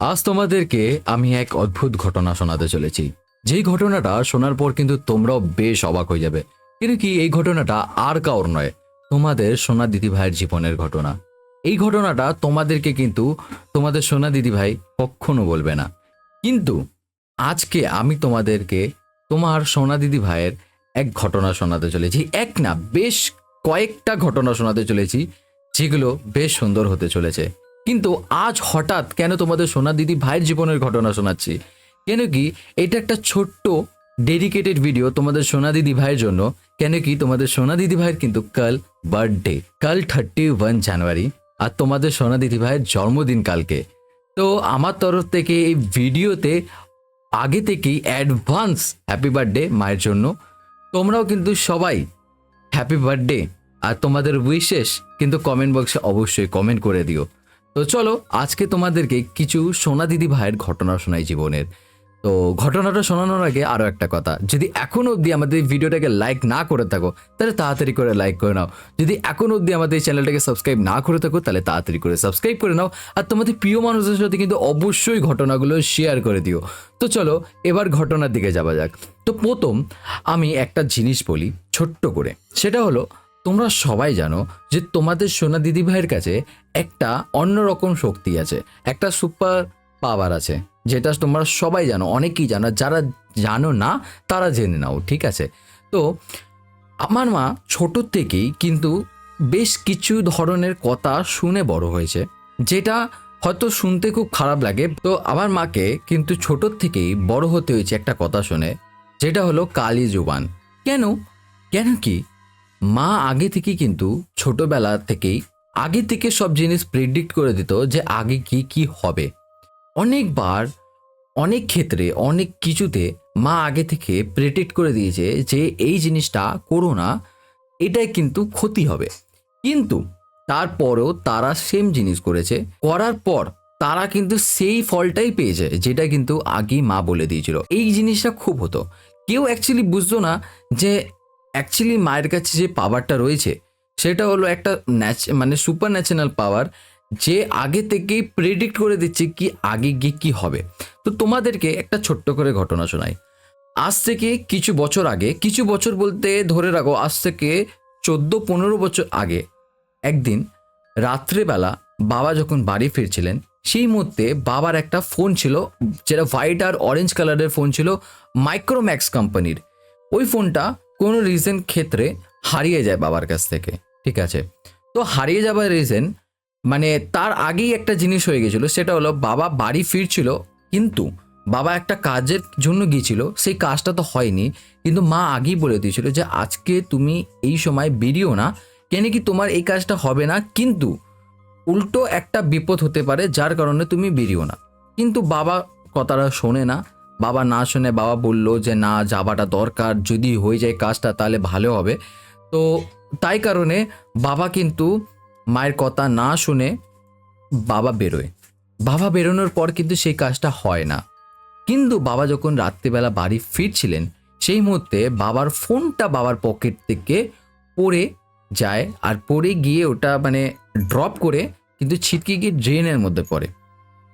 আজ তোমাদেরকে আমি এক অদ্ভুত ঘটনা শোনাতে চলেছি। যেই ঘটনাটা শোনার পর কিন্তু তোমরাও বেশ অবাক হয়ে যাবে। কিন্তু কি এই ঘটনাটা আর কারোর নয়, তোমাদের সোনা দিদি ভাইয়ের জীবনের ঘটনা। এই ঘটনাটা তোমাদেরকে কিন্তু তোমাদের সোনা দিদি ভাই কখনো বলবে না। কিন্তু আজকে আমি তোমাদেরকে তোমার সোনা দিদি ভাইয়ের এক ঘটনা শোনাতে চলেছি। এক না, বেশ কয়েকটা ঘটনা শোনাতে চলেছি, যেগুলো বেশ সুন্দর হতে চলেছে। কিন্তু আজ হঠাৎ কেন তোমাদের সোনা দিদি ভাইয়ের জীবনের ঘটনা শোনাচ্ছি? কেন কি এটা একটা ছোট্ট ডেডিকেটেড ভিডিও তোমাদের সোনা দিদি ভাইয়ের জন্য। কেন কি তোমাদের সোনা দিদি ভাইয়ের কিন্তু কাল বার্থডে, কাল 31 জানুয়ারি, আর তোমাদের সোনা দিদি ভাইয়ের জন্মদিন কালকে। তো আমার তরফ থেকে এই ভিডিওতে আগে থেকেই অ্যাডভান্স হ্যাপি বার্থডে মায়ের জন্য। তোমরাও কিন্তু সবাই হ্যাপি বার্থডে আর তোমাদের উইশেস কিন্তু কমেন্ট বক্সে অবশ্যই কমেন্ট করে দিও। তো চলো আজকে তোমাদেরকে কিছু সোনা দিদি ভাইয়ের ঘটনা শোনাই জীবনের। তো ঘটনাটা শোনানোর আগে আরও একটা কথা, যদি এখনও অবধি আমাদের এই ভিডিওটাকে লাইক না করে থাকো তাহলে তাড়াতাড়ি করে লাইক করে নাও। যদি এখনও অবধি আমাদের এই চ্যানেলটাকে সাবস্ক্রাইব না করে থাকো তাহলে তাড়াতাড়ি করে সাবস্ক্রাইব করে নাও। আর তোমাদের প্রিয় মানুষদের সাথে কিন্তু অবশ্যই ঘটনাগুলো শেয়ার করে দিও। তো চলো এবার ঘটনার দিকে যাওয়া যাক। তো প্রথম আমি একটা জিনিস বলি ছোট্ট করে, সেটা হলো তোমরা সবাই জানো যে তোমাদের সোনা দিদি ভাইয়ের কাছে একটা অন্যরকম শক্তি আছে, একটা সুপার পাওয়ার আছে, যেটা তোমরা সবাই জানো, অনেকেই জানো। যারা জানো না তারা জেনে নাও, ঠিক আছে? তো আমার মা ছোট থেকেই কিন্তু বেশ কিছু ধরনের কথা শুনে বড় হয়েছে, যেটা হয়তো শুনতে খুব খারাপ লাগে। তো আমার মাকে কিন্তু ছোট থেকেই বড় হতে হয়েছে একটা কথা শুনে, যেটা হলো কালি জুবান। কেন? কেন কি মা আগে থেকেই কিন্তু ছোটবেলা থেকেই আগে থেকে সব জিনিস প্রেডিক্ট করে দিত যে আগে কি কি হবে। অনেকবার অনেক ক্ষেত্রে অনেক কিছুতে মা আগে থেকে প্রেডিক্ট করে দিয়েছে যে এই জিনিসটা করো না, এটাই কিন্তু ক্ষতি হবে। কিন্তু তারপরেও তারা সেম জিনিস করেছে, করার পর তারা কিন্তু সেই ফলটাই পেয়েছে যেটা কিন্তু আগেই মা বলে দিয়েছিল। এই জিনিসটা খুব হতো, কেউ অ্যাকচুয়ালি বুঝতো না যে অ্যাকচুয়ালি মায়ের কাছে যে পাওয়ারটা রয়েছে সেটা হলো একটা মানে সুপার ন্যাচারাল পাওয়ার, যে আগে থেকেই প্রেডিক্ট করে দিচ্ছে কি আগে গিয়ে কি হবে। তো তোমাদেরকে একটা ছোট্ট করে ঘটনা শোনাই। আজ থেকে কিছু বছর আগে, কিছু বছর বলতে ধরে রাখো আজ থেকে 14-15 বছর আগে, একদিন রাত্রেবেলা বাবা যখন বাড়ি ফিরছিলেন, সেই মুহূর্তে বাবার একটা ফোন ছিল, যেটা হোয়াইট আর অরেঞ্জ কালারের ফোন ছিল, মাইক্রোম্যাক্স কোম্পানির। ওই ফোনটা কোনো রিজন ক্ষেত্রে হারিয়ে যায় বাবার কাছ থেকে, ঠিক আছে? তো হারিয়ে যাবার রিজন মানে তার আগেই একটা জিনিস হয়ে গেছিল, সেটা হলো বাবা বাড়ি ফিরছিল, কিন্তু বাবা একটা কাজের জন্য গিয়েছিল, সেই কাজটা তো হয়নি। কিন্তু মা আগেই বলে দিয়েছিল যে আজকে তুমি এই সময় বেরিও না, কেন কি তোমার এই কাজটা হবে না, কিন্তু উল্টো একটা বিপদ হতে পারে যার কারণে তুমি বেরিও না। কিন্তু বাবা কথাটা শোনে না। বাবা না শুনে বাবা বলল যে না, যাওয়াটা দরকার, যদি হয়ে যায় কাজটা তাহলে ভালো হবে। তো তাই কারণে বাবা কিন্তু মায়ের কথা না শুনে বাবা বেরোয়। বাবা বেরোনোর পর কিন্তু সেই কাজটা হয় না। কিন্তু বাবা যখন রাত্রিবেলা বাড়ি ফিরছিলেন, সেই মুহূর্তে বাবার ফোনটা বাবার পকেট থেকে পড়ে যায়, আর পড়ে গিয়ে ওটা মানে ড্রপ করে কিন্তু ছিটকে গিয়ে ড্রেনের মধ্যে পড়ে।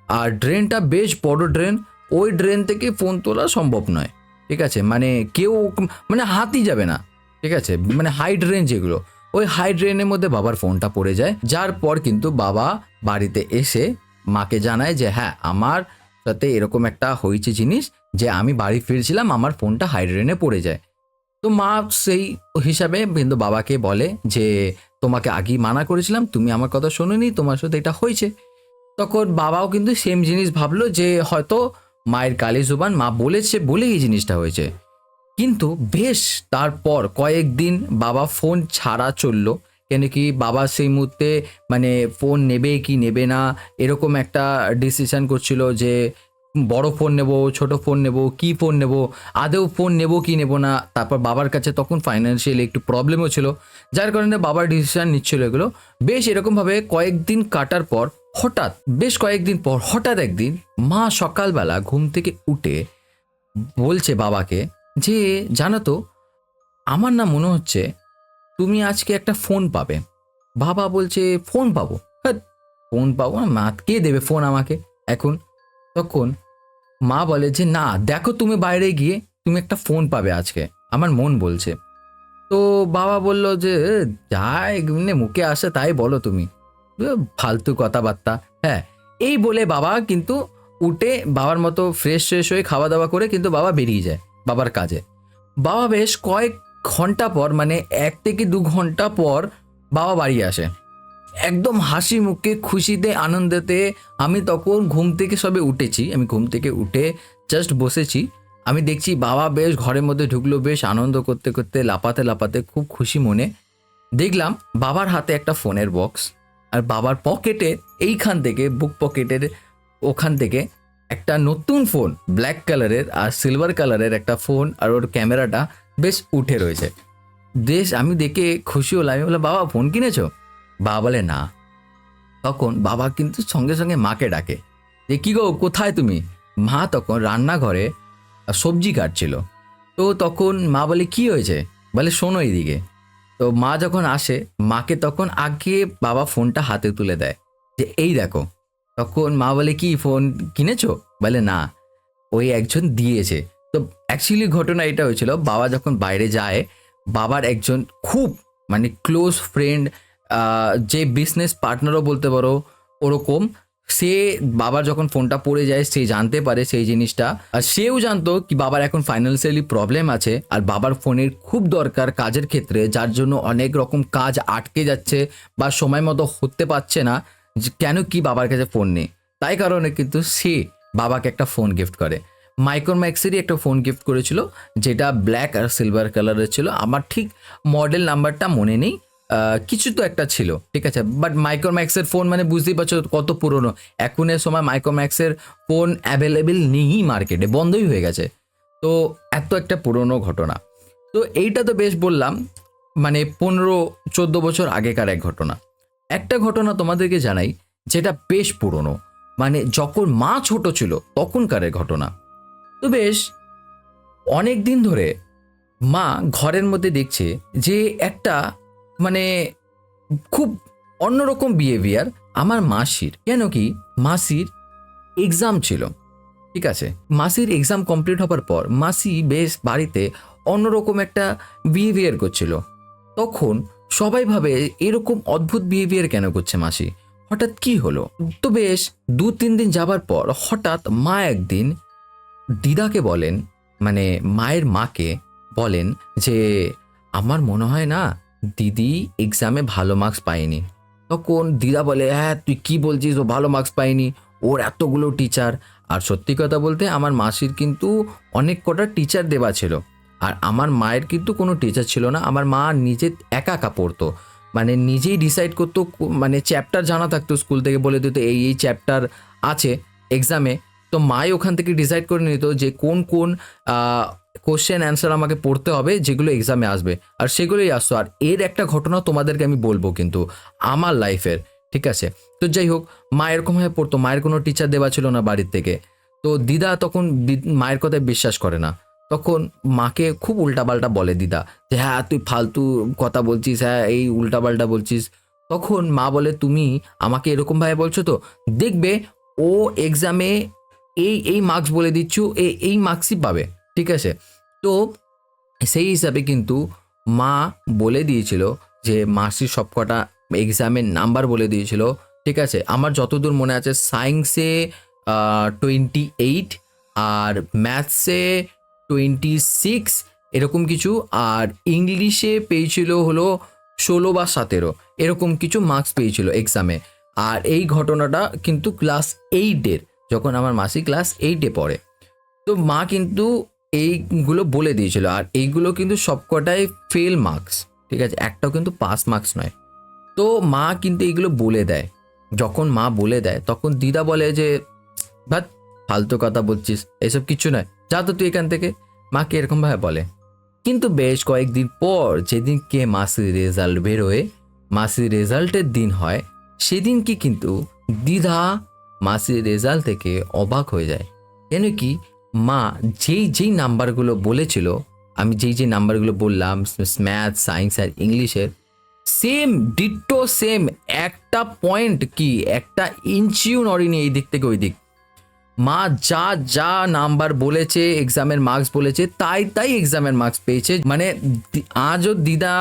আর ড্রেনটা বেশ বড় ড্রেন, ওই ড্রেন থেকে ফোন তোলা সম্ভব নয়, ঠিক আছে? মানে কেউ মানে হাতই যাবে না, ঠিক আছে? মানে হাই ড্রেন যেগুলো, ওই হাই ড্রেনের মধ্যে বাবার ফোনটা পড়ে যায়। যার পর কিন্তু বাবা বাড়িতে এসে মাকে জানায় যে হ্যাঁ, আমার সাথে এরকম একটা হয়েছে জিনিস, যে আমি বাড়ি ফিরছিলাম, আমার ফোনটা হাই ড্রেনে পড়ে যায়। তো মা সেই হিসাবে কিন্তু বাবাকে বলে যে তোমাকে আগেই মানা করেছিলাম, তুমি আমার কথা শোনোনি, তোমার সাথে এটা হয়েছে। তখন বাবাও কিন্তু সেম জিনিস ভাবলো যে হয়তো মায়ের কালি জুবান, মা বলেছে বলেই এই জিনিসটা হয়েছে। কিন্তু বেশ তারপর কয়েকদিন বাবা ফোন ছাড়া চললো, কেন কি বাবা সেই মুহূর্তে মানে ফোন নেবে কি নেবে না এরকম একটা ডিসিশন করছিল, যে বড় ফোন নেব, ছোট ফোন নেব, কি ফোন নেব, আদেও ফোন নেব কি নেব না। তারপর বাবার কাছে তখন ফাইন্যান্সিয়ালি একটু প্রবলেমও ছিল, যার কারণে বাবার ডিসিশন নিচ্ছিল এগুলো। বেশ এরকমভাবে কয়েকদিন কাটার পর হঠাৎ, বেশ কয়েকদিন পর হঠাৎ একদিন মা সকালবেলা ঘুম থেকে উঠে বলছে বাবাকে যে জানো তো, আমার না মনে হচ্ছে তুমি আজকে একটা ফোন পাবে। বাবা বলছে ফোন পাবো? হ্যাঁ, ফোন পাবো না, মা কে দেবে ফোন আমাকে এখন? তখন মা বলে যে না দেখো, তুমি বাইরে গিয়ে তুমি একটা ফোন পাবে আজকে, আমার মন বলছে। তো বাবা বলল যে যাই এমনি মুখে আসে তাই বলো তুমি, ফালতু কথাবার্তা। হ্যাঁ, এই বলে বাবা কিন্তু উঠে বাবার মতো ফ্রেশ ফ্রেশ হয়ে খাওয়া দাওয়া করে কিন্তু বাবা বেরিয়ে যায় বাবার কাজে। বাবা বেশ কয়েক ঘন্টা পর, মানে 1 থেকে 2 ঘন্টা পর বাবা বাড়ি আসে, একদম হাসি মুখে খুশিতে আনন্দেতে। আমি তখন ঘুম থেকে সবে উঠেছি, আমি ঘুম থেকে উঠে জাস্ট বসেছি, আমি দেখছি বাবা বেশ ঘরের মধ্যে ঢুকলো, বেশ আনন্দ করতে করতে লাপাতে লাপাতে খুব খুশি মনে। দেখলাম বাবার হাতে একটা ফোনের বক্স, আর বাবার পকেটে এইখান থেকে বুক পকেটের ওখান থেকে একটা নতুন ফোন, ব্ল্যাক কালারের আর সিলভার কালারের একটা ফোন, আর ওর ক্যামেরাটা বেশ উঠে রয়েছে। বেশ আমি দেখে খুশি হলাম, আমি বললাম বাবা ফোন কিনেছো? বাবা বলে না। তখন বাবা কিন্তু সঙ্গে সঙ্গে মাকে ডাকে যে কি গো কোথায় তুমি? মা তখন রান্নাঘরে সবজি কাটছিল। তো তখন মা বলে কি হয়েছে? বলে শোনো এইদিকে। তো মা যখন আসে, মাকে তখন আগে বাবা ফোনটা হাতে তুলে দেয় যে এই দেখো। তখন মা বলে কি ফোন কিনেছো? বলে না, ওই একজন দিয়েছে। তো অ্যাকচুয়ালি ঘটনা এটা হয়েছিল, বাবা যখন বাইরে যায়, বাবার একজন খুব মানে ক্লোজ ফ্রেন্ড, যে বিজনেস পার্টনারও বলতে পারো ওরকম, সে বাবার যখন ফোনটা পড়ে যায় সে জানতে পারে সেই জিনিসটা, আর সেও জানতো কি বাবার এখন ফাইন্যান্সিয়ালি প্রবলেম আছে আর বাবার ফোনের খুব দরকার কাজের ক্ষেত্রে, যার জন্য অনেক রকম কাজ আটকে যাচ্ছে বা সময় মতো হতে পারছে না, কেন কি বাবার কাছে ফোন নেই। তাই কারণে কিন্তু সে বাবাকে একটা ফোন গিফট করে। মাইক্রোম্যাক্সেরই একটা ফোন গিফট করেছিল, যেটা ব্ল্যাক আর সিলভার কালারের ছিল। আমার ঠিক মডেল নাম্বারটা মনে নেই, কিছু তো একটা ছিল, ঠিক আছে। বাট মাইক্রোম্যাক্সের ফোন মানে বুঝতেই পারছো কত পুরনো। এখনের সময় মাইক্রোম্যাক্সের ফোন অ্যাভেলেবেল নেই মার্কেটে, বন্ধই হয়ে গেছে। তো এত একটা পুরনো ঘটনা। তো এইটা তো বেশ বললাম, মানে 15-14 বছর আগেকার এক ঘটনা। একটা ঘটনা তোমাদেরকে জানাই, যেটা বেশ পুরনো, মানে যখন মা ছোট ছিল তখনকারের ঘটনা। তো বেশ অনেক দিন ধরে মা ঘরের মধ্যে দেখছে যে একটা মানে খুব অন্যরকম বিহেভিয়ার আমার মাসির। কেন কি মাসির এক্সাম ছিল, ঠিক আছে। মাসির এক্সাম কমপ্লিট হবার পর মাসি বেশ বাড়িতে অন্যরকম একটা বিহেভিয়ার করছিল। তখন সবাই ভাবে এরকম অদ্ভুত বিহেভিয়ার কেন করছে মাসি, হঠাৎ কি হলো। তো বেশ 2-3 দিন যাবার পর হঠাৎ মা একদিন দিদাকে বলেন, মানে মায়ের মাকে বলেন যে আমার মনে হয় না দিদি এক্সামে ভালো মার্কস পায়নি। তখন দিদা বলে হ্যাঁ তুই কি বলছিস, ও ভালো মার্কস পায়নি, ওর এতগুলো টিচার। আর সত্যি কথা বলতে আমার মাসির কিন্তু অনেক কটা টিচার দেওয়া ছিল, আর আমার মায়ের কিন্তু কোনো টিচার ছিল না। আমার মা নিজে একা একা পড়তো, মানে নিজেই ডিসাইড করতো, মানে চ্যাপ্টার জানা থাকতো স্কুল থেকে বলে দিত এই এই চ্যাপ্টার আছে এক্সামে। তো মাই ওখান থেকে ডিসাইড করে নিত যে কোন কোন কোশ্চেন অ্যান্সার আমাকে পড়তে হবে যেগুলো এক্সামে আসবে, আর সেগুলোই আসতো। আর এর একটা ঘটনা তোমাদেরকে আমি বলবো কিন্তু আমার লাইফের, ঠিক আছে। তো যাই হোক, মা এরকম হয়ে পড়তো, মায়ের কোনো টিচার দেওয়া ছিল না বাড়ির থেকে। তো দিদা তখন মায়ের কথায় বিশ্বাস করে না, তখন মাকে খুব উল্টাপাল্টা বলে দিদা যে হ্যাঁ তুই ফালতু কথা বলছিস, হ্যাঁ এই উল্টাপাল্টা বলছিস। তখন মা বলে তুমি আমাকে এরকম ভাবে বলছো তো, দেখবে ও এক্সামে এই এই মার্কস বলে দিচ্ছ, এই মার্কসই পাবে, ঠিক আছে। তো সেই হিসাবে কিন্তু মা বলে দিয়েছিল যে মাসির সবকটা এক্সামের নাম্বার বলে দিয়েছিল, ঠিক আছে। আমার যতদূর মনে আছে সায়েন্সে 28, আর ম্যাথসে 26 এরকম কিছু, আর ইংলিশে পেয়েছিল হলো 16 বা 17 এরকম কিছু মার্কস পেয়েছিল এক্সামে। আর এই ঘটনাটা কিন্তু ক্লাস 8-এর, যখন আমার মাসি ক্লাস 8-এ পড়ে। তো মা কিন্তু এইগুলো বলে দিয়েছিল, আর এইগুলো কিন্তু সবকটাই ফেল মার্কস, ঠিক আছে, একটাও কিন্তু পাস মার্কস নয়। তো মা কিন্তু এইগুলো বলে দেয়। যখন মা বলে দেয় তখন দিদা বলে যে ভাত ফালতু কথা বলছিস, এসব কিছু নয়, যা তো তুই এখান থেকে, মাকে এরকম ভাবে বলে। কিন্তু বেশ কয়েকদিন পর যেদিনকে মাসির রেজাল্ট বেরোয়, মাসির রেজাল্টের দিন হয়, সেদিন কি কিন্তু দিদা মাসির রেজাল্ট থেকে অবাক হয়ে যায়। কেন কি মা যেই যেই নাম্বারগুলো বলেছিল, আমি যেই যেই নাম্বারগুলো বললাম ম্যাথ সায়েন্স আর ইংলিশের, সেম ডিট্টো সেম, একটা পয়েন্ট কি একটা ইঞ্চিও নড়েনি এই দিক থেকে ওই দিক। মা যা যা নাম্বার বলেছে, এক্সামের মার্কস বলেছে, তাই তাই এক্সামের মার্কস পেয়েছে। মানে আজও দিদা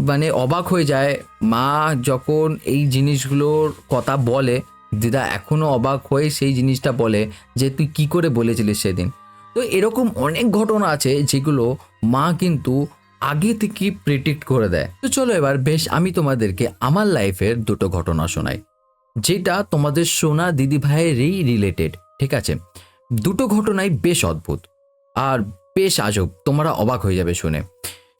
মানে অবাক হয়ে যায়। মা যখন এই জিনিসগুলোর কথা বলে, দিদা এখনো অবাক হয়ে সেই জিনিসটা বলে যে তুই কি করে বলেছিলিস সেদিন। তো এরকম অনেক ঘটনা আছে যেগুলো মা কিন্তু আগে থেকে প্রেডিক্ট করে দেয়। তো চলো এবার বেশ আমি তোমাদেরকে আমার লাইফের দুটো ঘটনা শোনাই, যেটা তোমাদের সোনা দিদি ভাইয়েরই রিলেটেড। ঠিক আছে, দুটো ঘটনাই বেশ অদ্ভুত আর বেশ আজব, তোমরা অবাক হয়ে যাবে শুনে।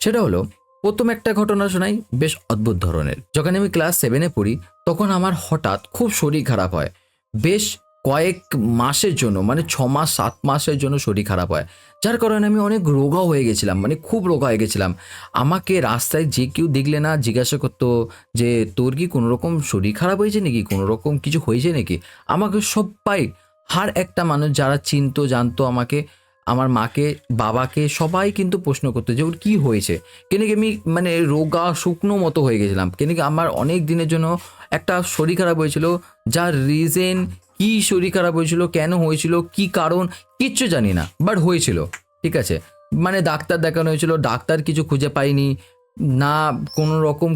সেটা হলো, প্রথম একটা ঘটনা শোনাই বেশ অদ্ভুত ধরনের। যখন আমি ক্লাস 7-এ পড়ি তখন আমার হঠাৎ খুব শরীর খারাপ হয়। বেশ কয়েক মাসের জন্য, মানে 6 মাস 7 মাসের জন্য শরীর খারাপ হয়, যার কারণে আমি অনেক রোগা হয়ে গেছিলাম, মানে খুব রোগা হয়ে গেছিলাম। আমাকে রাস্তায় যে কেউ দেখলে না জিজ্ঞাসা করতো যে তোর কি কোনো রকম শরীর খারাপ হয়েছে নাকি, কোনো রকম কিছু হয়েছে নাকি। আমাকে সবাই, হার একটা মানুষ যারা চিনতো জানতো আমাকে, আমার মাকে বাবাকে সবাই কিন্তু প্রশ্ন করতো যে ওর কী হয়েছে, কেন কি আমি মানে রোগা শুকনো মতো হয়ে গেছিলাম, কেন কি আমার অনেক দিনের জন্য একটা শরীর খারাপ হয়েছিল, যার রিজন কি শরীর খারাপ হয়েছিল, কেন হয়েছিল, কি কারণ কিচ্ছু জানি না, বাট হয়েছিল। ঠিক আছে, মানে ডাক্তার দেখানো হয়েছিল, ডাক্তার কিছু খুঁজে পাইনি, না কোনো রকম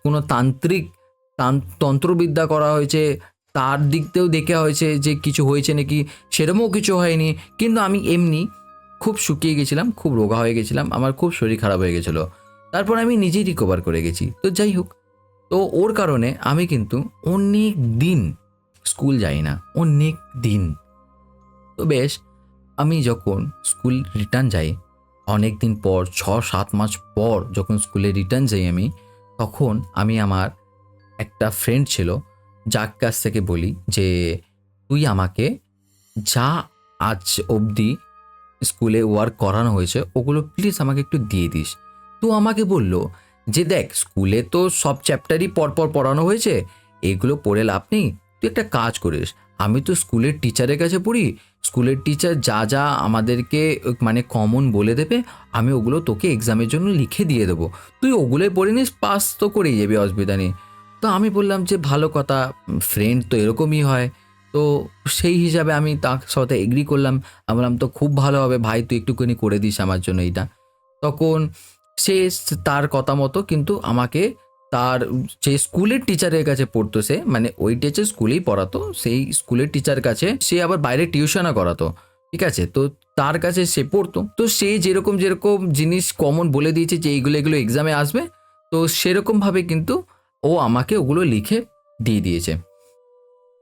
কোনো তান্ত্রিক তন্ত্রবিদ্যা করা হয়েছে, তার দিক দিয়েও দেখা হয়েছে যে কিছু হয়েছে নাকি, সেরকমও কিছু হয়নি। কিন্তু আমি এমনি খুব শুকিয়ে গেছিলাম, খুব রোগা হয়ে গেছিলাম, আমার খুব শরীর খারাপ হয়ে গেছিলো। তারপর আমি নিজেই রিকভার করে গেছি। তো যাই হোক, তো ওর কারণে আমি কিন্তু অনেক দিন স্কুল যাই না, অনেক দিন। তো বেশ আমি যখন স্কুল রিটার্ন যাই অনেক দিন পর, 6-7 মাস পর যখন স্কুলে রিটার্ন যাই আমি, তখন আমি আমার একটা ফ্রেন্ড ছিল যার কাছ থেকে বলি যে তুই আমাকে যা আজ অবধি স্কুলে ওয়ার্ক করানো হয়েছে ওগুলো প্লিজ আমাকে একটু দিয়ে দিস। তো আমাকে বলল যে দেখ, স্কুলে তো সব চ্যাপ্টারই পরপর পড়ানো হয়েছে, এগুলো পড়ে লাভ নেই, তুই একটা কাজ করিস, আমি তো স্কুলের টিচারের কাছে পড়ি, স্কুলের টিচার যা যা আমাদেরকে মানে কমন বলে দেবে আমি ওগুলো তোকে এক্সামের জন্য লিখে দিয়ে দেবো, তুই ওগুলোই পড়ে নিস, পাস তো করেই যাবি, অসুবিধা নেই। তো আমি বললাম যে ভালো কথা, ফ্রেন্ড তো এরকমই হয়। তো সেই হিসাবে আমি তার সাথে এগ্রি করলাম। আমি বললাম তো খুব ভালো হবে ভাই, তুই একটুখানি করে দিস আমার জন্য এইটা। তখন সে তার কথা মতো কিন্তু আমাকে তার যে স্কুলের টিচারের কাছে পড়তো, সে মানে ওই টিচার স্কুলেই পড়াতো, সেই স্কুলের টিচার কাছে সে আবার বাইরে টিউশনও করাতো। ঠিক আছে, তো তার কাছে সে পড়তো, তো সে যেরকম যেরকম জিনিস কমন বলে দিয়েছে যে এইগুলো এগুলো এক্সামে আসবে, তো সেরকমভাবে কিন্তু ও আমাকে ওগুলো লিখে দিয়ে দিয়েছে।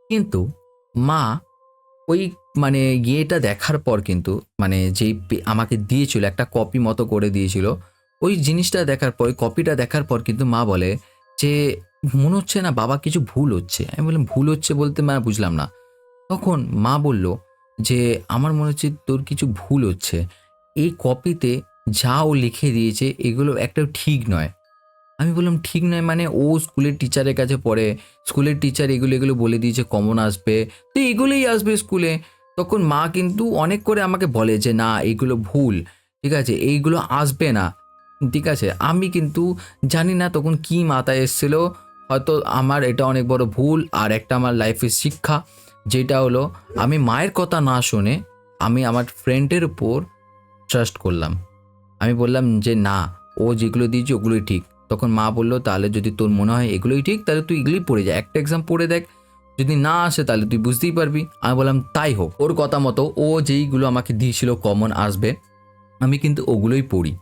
কিন্তু মা ওই মানে ইয়েটা দেখার পর কিন্তু, মানে যেই আমাকে দিয়েছিল একটা কপি মতো করে দিয়েছিল, ওই জিনিসটা দেখার পর, ওই কপিটা দেখার পর কিন্তু মা বলে যে মনে হচ্ছে না বাবা কিছু ভুল হচ্ছে। আমি বললাম ভুল হচ্ছে বলতে মা বুঝলাম না। তখন মা বলল যে আমার মনে হচ্ছে তোর কিছু ভুল হচ্ছে, এই কপিতে যা ও লিখে দিয়েছে এগুলো একটাও ঠিক নয়। আমি বললাম ঠিক নয় মানে, ও স্কুলের টিচারের কাছে পড়ে, স্কুলের টিচার এগুলো এগুলো বলে দিয়েছে কমন আসবে, তো এগুলোই আসবে স্কুলে। তখন মা কিন্তু অনেক করে আমাকে বলে যে না এইগুলো ভুল, ঠিক আছে এইগুলো আসবে না। ঠিক আছে, আমি কিন্তু জানি না তখন কি মাথায় এসেছিল, হয়তো আমার এটা অনেক বড় ভুল। আর একটা আমার লাইফের শিক্ষা যেটা হলো, আমি মায়ের কথা না শুনে আমি আমার ফ্রেন্ডের উপর ট্রাস্ট করলাম। আমি বললাম যে না, ও যেগুলো দিয়েছে ওগুলোই ঠিক। তখন মা বললো তাহলে যদি তোর মনে হয় এগুলোই ঠিক তাহলে তুই এগুলোই পড়ে যা, একটা এক্সাম পড়ে দেখ, যদি না আসে তাহলে তুই বুঝতেই পারবি। আমি বললাম তাই হোক। ওর কথা মতো ও যেইগুলো আমাকে দিয়েছিল কমন আসবে আমি কিন্তু ওগুলোই পড়ি।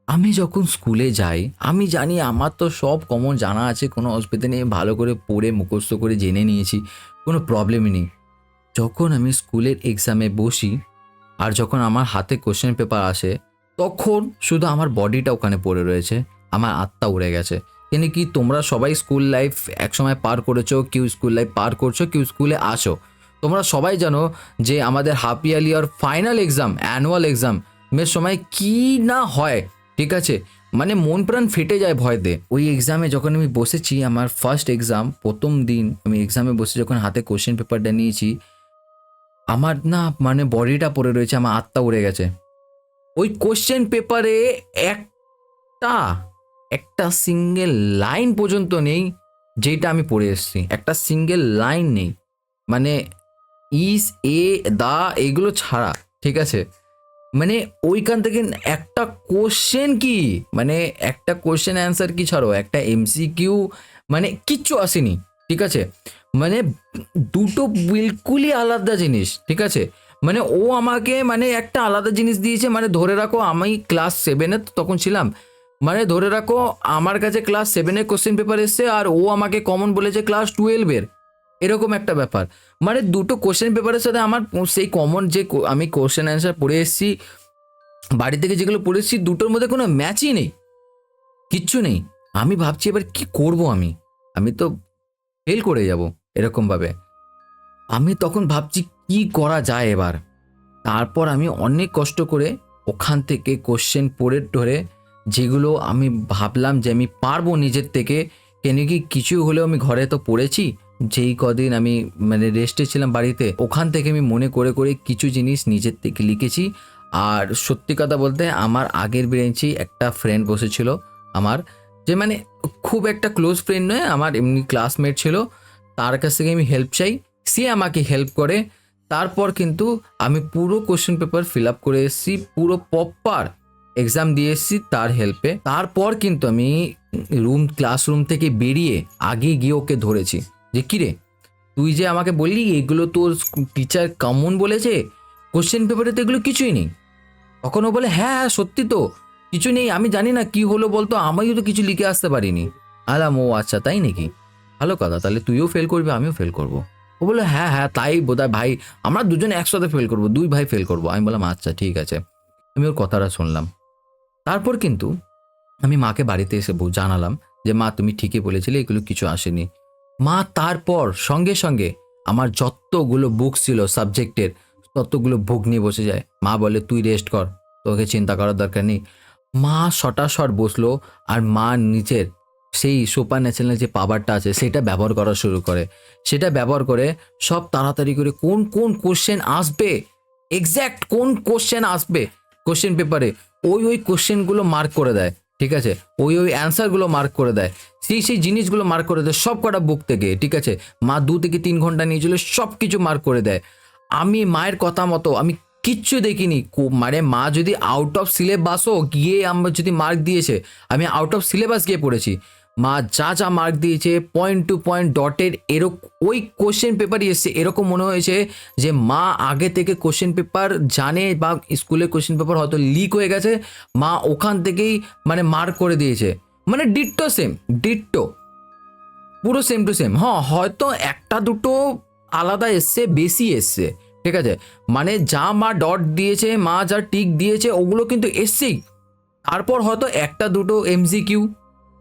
আমি যখন স্কুলে যাই আমি জানি আমার তো সব কমন জানা আছে, কোনো অসুবিধা নেই, ভালো করে পড়ে মুখস্থ করে জেনে নিয়েছি, কোনো প্রবলেমই নেই। যখন আমি স্কুলের এক্সামে বসি আর যখন আমার হাতে কোশ্চেন পেপার আসে, তখন শুধু আমার বডিটা ওখানে পড়ে রয়েছে, আমার আত্মা উড়ে গেছে। কেন কি তোমরা সবাই স্কুল লাইফ একসময় পার করেছো, কেউ স্কুল লাইফ পার করছো, কেউ স্কুলে আসো, তোমরা সবাই জানো যে আমাদের হাফ ইয়ারলি আর ফাইনাল এক্সাম, অ্যানুয়াল এক্সাম এর সময় কি না হয়। ঠিক আছে, মানে মন প্রাণ ফেটে যায় ভয়তে। ওই এক্সামে যখন আমি বসেছি, আমার ফার্স্ট এক্সাম, প্রথম দিন আমি এক্সামে বসে যখন হাতে কোশ্চেন পেপারটা নিয়েছি, আমার না মানে বডিটা পড়ে রয়েছে, আমার আত্মা উড়ে গেছে। ওই কোশ্চেন পেপারে একটা একটা সিঙ্গেল লাইন পর্যন্ত নেই যেটা আমি পড়ে এসেছি, একটা সিঙ্গেল লাইন নেই। মানে ইস, এ, দা এগুলো ছাড়া, ঠিক আছে, মানে ওইখান থেকে একটা কোশ্চেন কি, মানে একটা কোশ্চেন অ্যান্সার কি ছাড়ো, একটা এমসিকিউ, মানে কিচ্ছু আসেনি, ঠিক আছে, মানে দুটো বিলকুলই আলাদা জিনিস, ঠিক আছে, মানে ও আমাকে মানে একটা আলাদা জিনিস দিয়েছে, মানে ধরে রাখো আমি ক্লাস 7-এ তখন ছিলাম, মানে ধরে রাখো আমার কাছে ক্লাস 7-এর কোশ্চেন পেপার এসছে আর ও আমাকে কমন বলেছে ক্লাস 12-এর, এরকম একটা ব্যাপার। মানে দুটো কোশ্চেন পেপারের সাথে আমার সেই কমন যে আমি কোশ্চেন অ্যান্সার পড়ে এসেছি বাড়ি থেকে, যেগুলো পড়েছি দুটোর মধ্যে কোনো ম্যাচই নেই, কিচ্ছু নেই। আমি ভাবছি এবার কি করব, আমি আমি তো ফেল করে যাব এরকম ভাবে। আমি তখন ভাবছি কি করা যায় এবার। তারপর আমি অনেক কষ্ট করে ওখান থেকে কোশ্চেন পড়ে ধরে, যেগুলো আমি ভাবলাম যে আমি পারবো নিজের থেকে, কেন কি কিছু হলেও আমি ঘরে তো পড়েছি, যেই কদিন আমি মানে রেস্টে ছিলাম বাড়িতে, ওখান থেকে আমি মনে করে করে কিছু জিনিস নিজের থেকে লিখেছি। আর সত্যি কথা বলতে আমার আগের ব্রেঞ্চেই একটা ফ্রেন্ড বসেছিল আমার, যে মানে খুব একটা ক্লোজ ফ্রেন্ড নয়, আমার এমনি ক্লাসমেট ছিল, তার কাছ থেকে আমি হেল্প চাই, সে আমাকে হেল্প করে। তারপর কিন্তু আমি পুরো কোশ্চেন পেপার ফিল আপ করে এসেছি, পুরো প্রপার এক্সাম দিয়ে এসেছি তার হেল্পে। তারপর কিন্তু আমি ক্লাসরুম থেকে বেরিয়ে আগে গিয়ে ওকে ধরেছি যে কিরে, তুই যে আমাকে বললি এগুলো তোর টিচার কমন বলেছে, কোশ্চেন পেপারে তো এগুলো কিছুই নেই। তখন ও বলে হ্যাঁ হ্যাঁ সত্যি তো, কিছু নেই, আমি জানি না কি হলো বলতো, আমিও তো কিছু লিখে আসতে পারিনি। আলাম, ও আচ্ছা তাই নাকি, ভালো কথা, তাহলে তুইও ফেল করবি আমিও ফেল করবো। ও বললো হ্যাঁ হ্যাঁ তাই বোধহয় ভাই, আমরা দুজন একসাথে ফেল করবো, দুই ভাই ফেল করবো। আমি বললাম আচ্ছা ঠিক আছে, আমি ওর কথাটা শুনলাম। তারপর কিন্তু আমি মাকে বাড়িতে এসে জানালাম যে মা তুমি ঠিকই বলেছিলে, এগুলো কিছু আসেনি। মা তারপর সঙ্গে সঙ্গে আমার যতগুলো বুক ছিল সাবজেক্টের, ততগুলো বুক নিয়ে বসে যায়। মা বলে তুই রেস্ট কর, তোকে চিন্তা করার দরকার নেই। মা শটাশট বসলো আর মা নিচের সেই সুপার ন্যাচারাল যে পাওয়ারটা আছে সেটা ব্যবহার করা শুরু করে। সেটা ব্যবহার করে সব তাড়াতাড়ি করে কোন কোন কোশ্চেন আসবে, এক্স্যাক্ট কোন কোশ্চেন আসবে কোশ্চেন পেপারে, ওই কোশ্চেনগুলো মার্ক করে দেয়, ঠিক আছে, ওই অ্যান্সারগুলো মার্ক করে দেয়, সেই জিনিসগুলো মার্ক করে দেয় সব কটা বুক থেকে, ঠিক আছে। মা 2 থেকে 3 ঘন্টা নিয়েছিল, সব কিছু মার্ক করে দেয়। আমি মায়ের কথা মতো আমি কিচ্ছু দেখিনি, মানে মা যদি আউট অফ সিলেবাসও গিয়ে আমার যদি মার্ক দিয়েছে, আমি আউট অফ সিলেবাস গিয়ে পড়েছি, মা যা যা মার্ক দিয়েছে পয়েন্ট টু পয়েন্ট ডটের এরকম ওই কোশ্চেন পেপারই এসছে, এরকম মনে হয়েছে যে মা আগে থেকে কোশ্চেন পেপার জানে, বা স্কুলের কোশ্চেন পেপার হয়তো লিক হয়ে গেছে, মা ওখান থেকেই মানে মার্ক করে দিয়েছে, মানে ডিট্টো সেম, ডিট্টো পুরো সেম টু সেম। হ্যাঁ হয়তো একটা দুটো আলাদা এসছে, বেশি এসছে, ঠিক আছে, মানে যা মা ডট দিয়েছে, মা যা টিক দিয়েছে ওগুলো কিন্তু এসছেই। তারপর হয়তো একটা দুটো এমসিকিউ,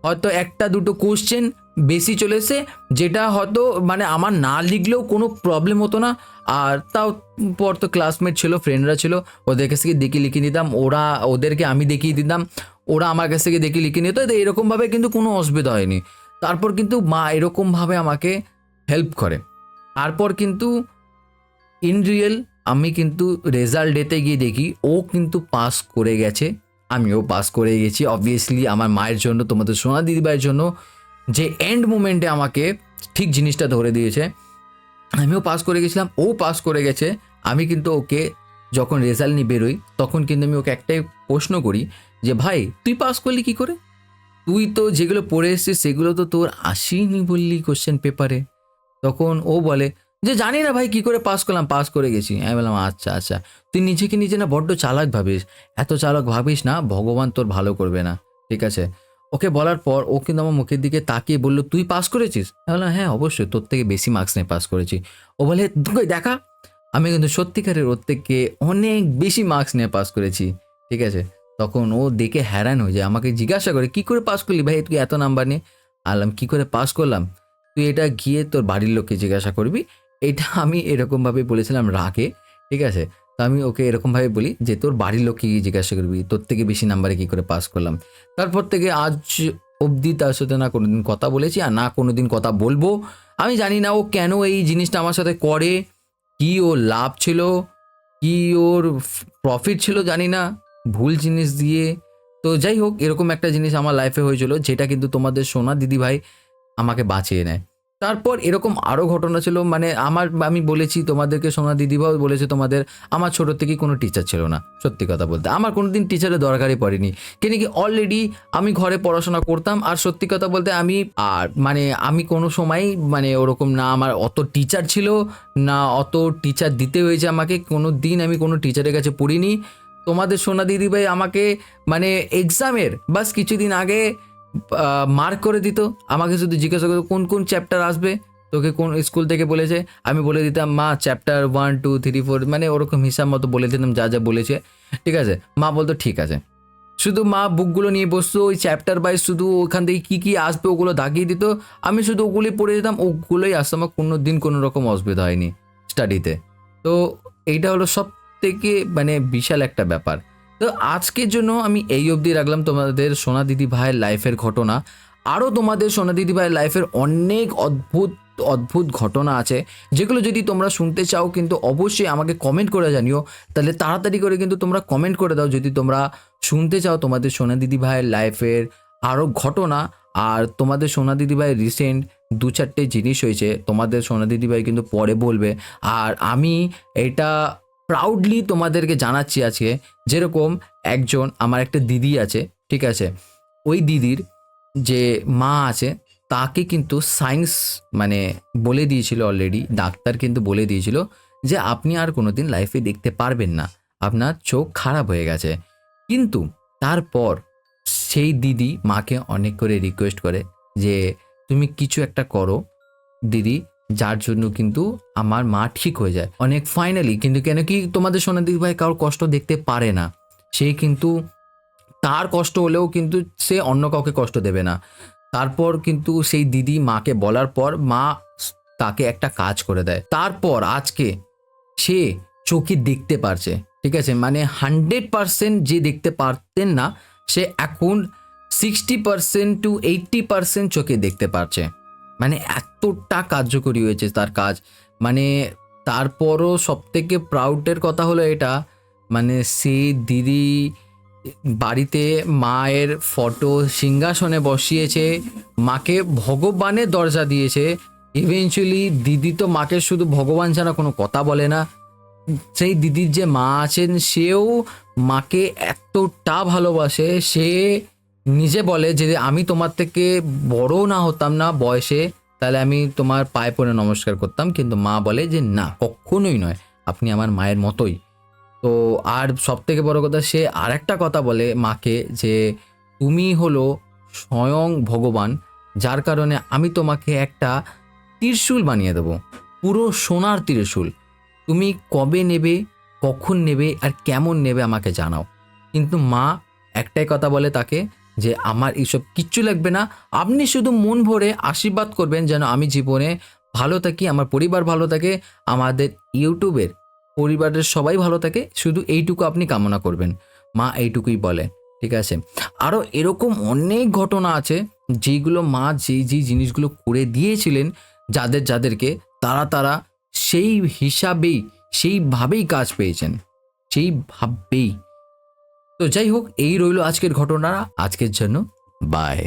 হয়তো একটা দুটো কোশ্চেন বেশি চলে এসছে, যেটা হয়তো মানে আমার না লিখলেও কোনো প্রবলেম হতো না। আর তাও পর তো ক্লাসমেট ছিল, ফ্রেন্ডরা ছিল, ওদের কাছ থেকে দেখে লিখে নিতাম, ওদেরকে আমি দেখিয়ে দিতাম, ওরা আমার কাছ থেকে দেখে লিখে নিত, তো এরকমভাবে কিন্তু কোনো অসুবিধা হয়নি। তারপর কিন্তু মা এরকমভাবে আমাকে হেল্প করে। তারপর কিন্তু ইন রিয়েল আমি কিন্তু রেজাল্ট ডেতে গিয়ে দেখি ও কিন্তু পাস করে গেছে, আমিও পাস করে গেছি। অবভিয়াসলি আমার মায়ের জন্য, তোমাদের সোনা দিদিভাইয়ের জন্য, যে এন্ড মোমেন্টে আমাকে ঠিক জিনিসটা ধরে দিয়েছে, আমিও পাস করে গেছিলাম, ও পাস করে গেছে। আমি কিন্তু ওকে যখন রেজাল্ট নিয়ে বেরোই তখন কিন্তু আমি ওকে একটাই প্রশ্ন করি যে ভাই তুই পাস করলি কি করে, তুই তো যেগুলো পড়ে এসছিস সেগুলো তো তোর আসেনি বললি কোশ্চেন পেপারে। তখন ও বলে যে জানি না ভাই কি করে পাস করলাম, পাস করে গেছি। আমি বললাম আচ্ছা আচ্ছা, তুই নিজেকে নিজে না বড্ড চালাক ভাবিস, এত চালাক ভাবিস না, ভগবান তোর ভালো করবে না, ঠিক আছে। ওকে বলার পর ও কিন্তু আমার মুখের দিকে তাকিয়ে বললো তুই পাস করেছিস। আমি বললাম হ্যাঁ অবশ্যই, তোর থেকে বেশি মার্কস নিয়ে পাস করেছি। ও বলে তোকে দেখা, আমি কিন্তু সত্যিকারের ওর থেকে অনেক বেশি মার্কস নিয়ে পাস করেছি, ঠিক আছে। তখন ও দেখে হ্যারান হয়ে যায়, আমাকে জিজ্ঞাসা করে কি করে পাস করলি ভাই তুই এত নাম্বার নিয়ে। আলাম কি করে পাস করলাম, তুই এটা গিয়ে তোর বাড়ির লোককে জিজ্ঞাসা করবি। এটা আমি এরকমভাবে বলেছিলাম রাগে, ঠিক আছে। তো আমি ওকে এরকমভাবে বলি যে তোর বাড়ির লোককে গিয়ে জিজ্ঞাসা করবি তোর থেকে বেশি নাম্বারে কি করে পাস করলাম। তারপর থেকে আজ অবধি তার সাথে না কোনোদিন কথা বলেছি আর না কোনোদিন কথা বলবো। আমি জানি না ও কেন এই জিনিসটা আমার সাথে করে, কি ওর লাভ ছিল, কি ওর প্রফিট ছিল জানি না, ভুল জিনিস দিয়ে। তো যাই হোক, এরকম একটা জিনিস আমার লাইফে হয়েছিল যেটা কিন্তু তোমাদের সোনা দিদিভাই আমাকে বাঁচিয়ে নেয়। তারপর এরকম আরও ঘটনা ছিল, মানে আমি বলেছি তোমাদেরকে, সোনা দিদিভাও বলেছে তোমাদের, আমার ছোটো থেকেই কোনো টিচার ছিল না। সত্যি কথা বলতে আমার কোনো দিন টিচারের দরকারই পড়েনি, কেন কি অলরেডি আমি ঘরে পড়াশোনা করতাম। আর সত্যি কথা বলতে আমি কোনো সময় মানে ওরকম না আমার অত টিচার ছিল, না অত টিচার দিতে হয়েছে আমাকে, কোনো দিন আমি কোনো টিচারের কাছে পড়িনি। তোমাদের সোনা দিদিভাই আমাকে মানে এক্সামের বাস কিছুদিন আগে মার্ক করে দিত, আমাকে শুধু জিজ্ঞাসা করতো কোন কোন চ্যাপ্টার আসবে, তোকে কোন স্কুল থেকে বলেছে। আমি বলে দিতাম মা চ্যাপ্টার 1 2 3 4, মানে ওরকম হিসাব মতো বলে দিতাম যা যা বলেছে। ঠিক আছে, মা বলতো ঠিক আছে। শুধু মা বুকগুলো নিয়ে বসতো, ওই চ্যাপ্টার বাই শুধু ওখান থেকে কী কী আসবে ওগুলো দাগিয়ে দিত, আমি শুধু ওগুলি পড়ে দিতাম, ওগুলোই আসতো। আমার কোনো দিন কোনো রকম অসুবিধা হয়নি স্টাডিতে। তো এইটা হলো সব থেকে মানে বিশাল একটা ব্যাপার। তো আজকের জন্য আমি এই অবধি রাখলাম তোমাদের সোনা দিদি ভাইয়ের লাইফের ঘটনা। আরও তোমাদের সোনা দিদি ভাইয়ের লাইফের অনেক অদ্ভুত অদ্ভুত ঘটনা আছে, যেগুলো যদি তোমরা শুনতে চাও কিন্তু অবশ্যই আমাকে কমেন্ট করে জানিও। তাহলে তাড়াতাড়ি করে কিন্তু তোমরা কমেন্ট করে দাও যদি তোমরা শুনতে চাও তোমাদের সোনা দিদি ভাইয়ের লাইফের আরও ঘটনা। আর তোমাদের সোনা দিদি ভাইয়ের রিসেন্ট 2-4টে জিনিস হয়েছে, তোমাদের সোনা দিদি ভাই কিন্তু পরে বলবে। আর আমি এটা প্রাউডলি তোমাদেরকে জানাচ্ছি আজকে, যেরকম একজন আমার একটা দিদি আছে, ঠিক আছে, ওই দিদির যে মা আছে তাকে কিন্তু সায়েন্স মানে বলে দিয়েছিল অলরেডি, ডাক্তার কিন্তু বলে দিয়েছিল যে আপনি আর কোনোদিন লাইফে দেখতে পারবেন না, আপনার চোখ খারাপ হয়ে গেছে। কিন্তু তারপর সেই দিদি মাকে অনেক করে রিকোয়েস্ট করে যে তুমি কিছু একটা করো দিদি, যার জন্য কিন্তু আমার মা ঠিক হয়ে যায় অনেক ফাইনালি। কিন্তু কেন কি তোমাদের সোনা দিদি ভাই কারোর কষ্ট দেখতে পারে না, সে কিন্তু তার কষ্ট হলেও কিন্তু সে অন্য কাউকে কষ্ট দেবে না। তারপর কিন্তু সেই দিদি মাকে বলার পর মা তাকে একটা কাজ করে দেয়, তারপর আজকে সে চোখে দেখতে পারছে। ঠিক আছে, মানে 100% যে দেখতে পারতেন না সে এখন 60% to 80% চোখে দেখতে পারছে। মানে এতটা কার্যকরী হয়েছে তার কাজ। মানে তারপরও সব থেকে প্রাউডের কথা হলো এটা, মানে সেই দিদি বাড়িতে মায়ের ফটো সিংহাসনে বসিয়েছে, মাকে ভগবানের দরজা দিয়েছে। ইভেনচুয়ালি দিদি তো মাকে শুধু ভগবান ছাড়া কোনো কথা বলে না, সেই দিদির যে মা আছেন সেও মাকে এতটা ভালোবাসে, সে নিজে বলে যে আমি তোমার থেকে বড় না হতাম না বয়সে তাহলে আমি তোমার পায়ে পড়ে নমস্কার করতাম, কিন্তু মা বলে যে না কখনোই নয়, আপনি আমার মায়ের মতোই। তো আর সব থেকে বড় কথা সে আরেকটা কথা বলে মাকে যে তুমি হলো স্বয়ং ভগবান, যার কারণে আমি তোমাকে একটা ত্রিশূল বানিয়ে দেবো, পুরো সোনার ত্রিশূল। তুমি কবে নেবে, কখন নেবে আর কেমন নেবে আমাকে জানাও। কিন্তু মা একটাই কথা বলে তাকে যে আমার এইসব কিচ্ছু লাগবে না, আপনি শুধু মন ভরে আশীর্বাদ করবেন যেন আমি জীবনে ভালো থাকি, আমার পরিবার ভালো থাকে, আমাদের ইউটিউবের পরিবারের সবাই ভালো থাকে, শুধু এইটুকু আপনি কামনা করবেন। মা এইটুকুই বলে। ঠিক আছে, আরও এরকম অনেক ঘটনা আছে যেগুলো মা যেই জিনিসগুলো করে দিয়েছিলেন যাদেরকে, তারা সেই হিসাবেই সেইভাবেই কাজ পেয়েছেন, সেইভাবেই। তো যাই হোক, এই রইল আজকের ঘটনা। আজকের জন্য বাই।